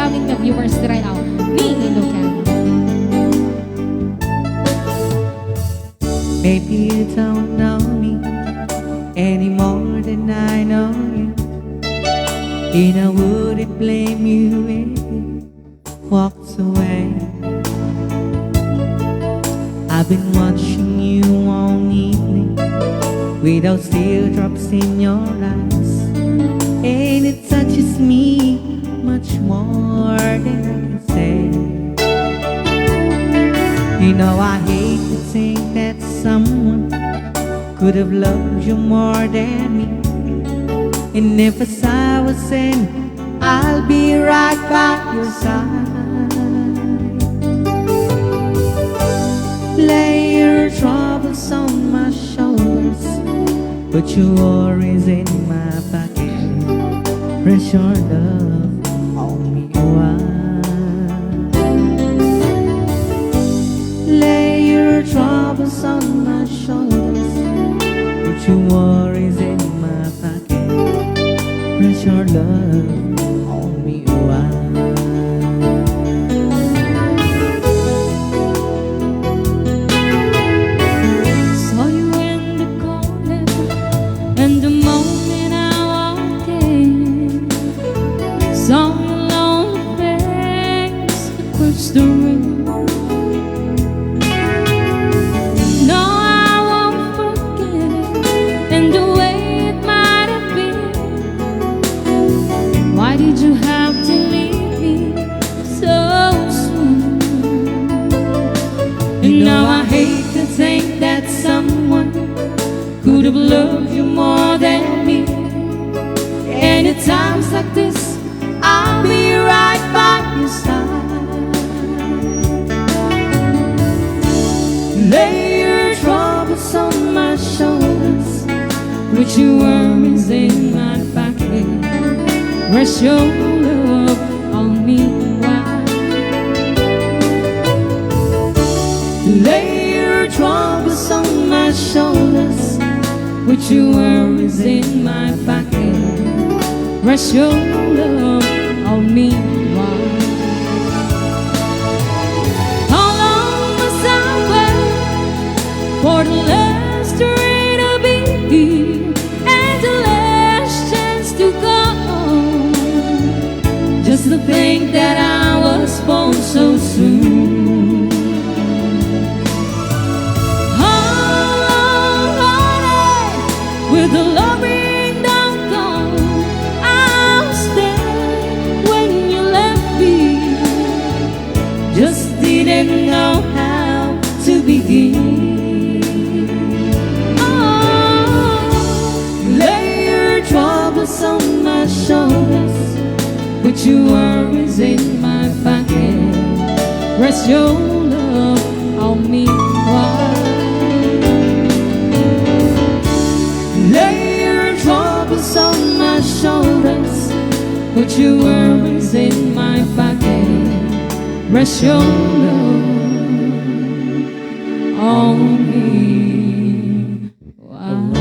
aming mga viewers right now ni Ilocano. Maybe you don't know me any more than I know you, and I wouldn't blame you if you walked away. I've been watching you all evening with those teardrops in your eyes, and it touches me much more than I can say. You know I hate to think that someone could have loved you more than me, and if as I was saying, I'll be right by your side. Lay your troubles on my shoulders, put your worries in my pocket. Press your love on me wide. Lay your troubles on my shoulders, put your worries in my pocket. Press your love on me wide. And the moment I walked in, saw your lonely face across the room. No, I won't forget it, and the way it might have been. Why did you have to leave me so soon? And now I hate to think that someone could have loved you more than me. And at times like this, I'll be right by your side. Lay your troubles on my shoulders, put your worries in my pocket. Rest your love on me wide. Lay your troubles on my shoulders, put your worries in my pocket. Rest your love on me wide. How long must I wait for the last rain to be and the last chance to go? Just to think that I was born so soon. With the loving down gone, I'll stay when you left me. Just didn't know how to begin. Oh, lay your troubles on my shoulders, put your worries in my pocket. Rest your love on me wide. Lay your troubles on my shoulders, put your worries in my pocket. Rest your love on me wide.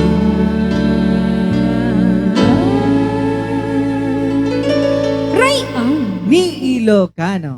Ni Ilocano.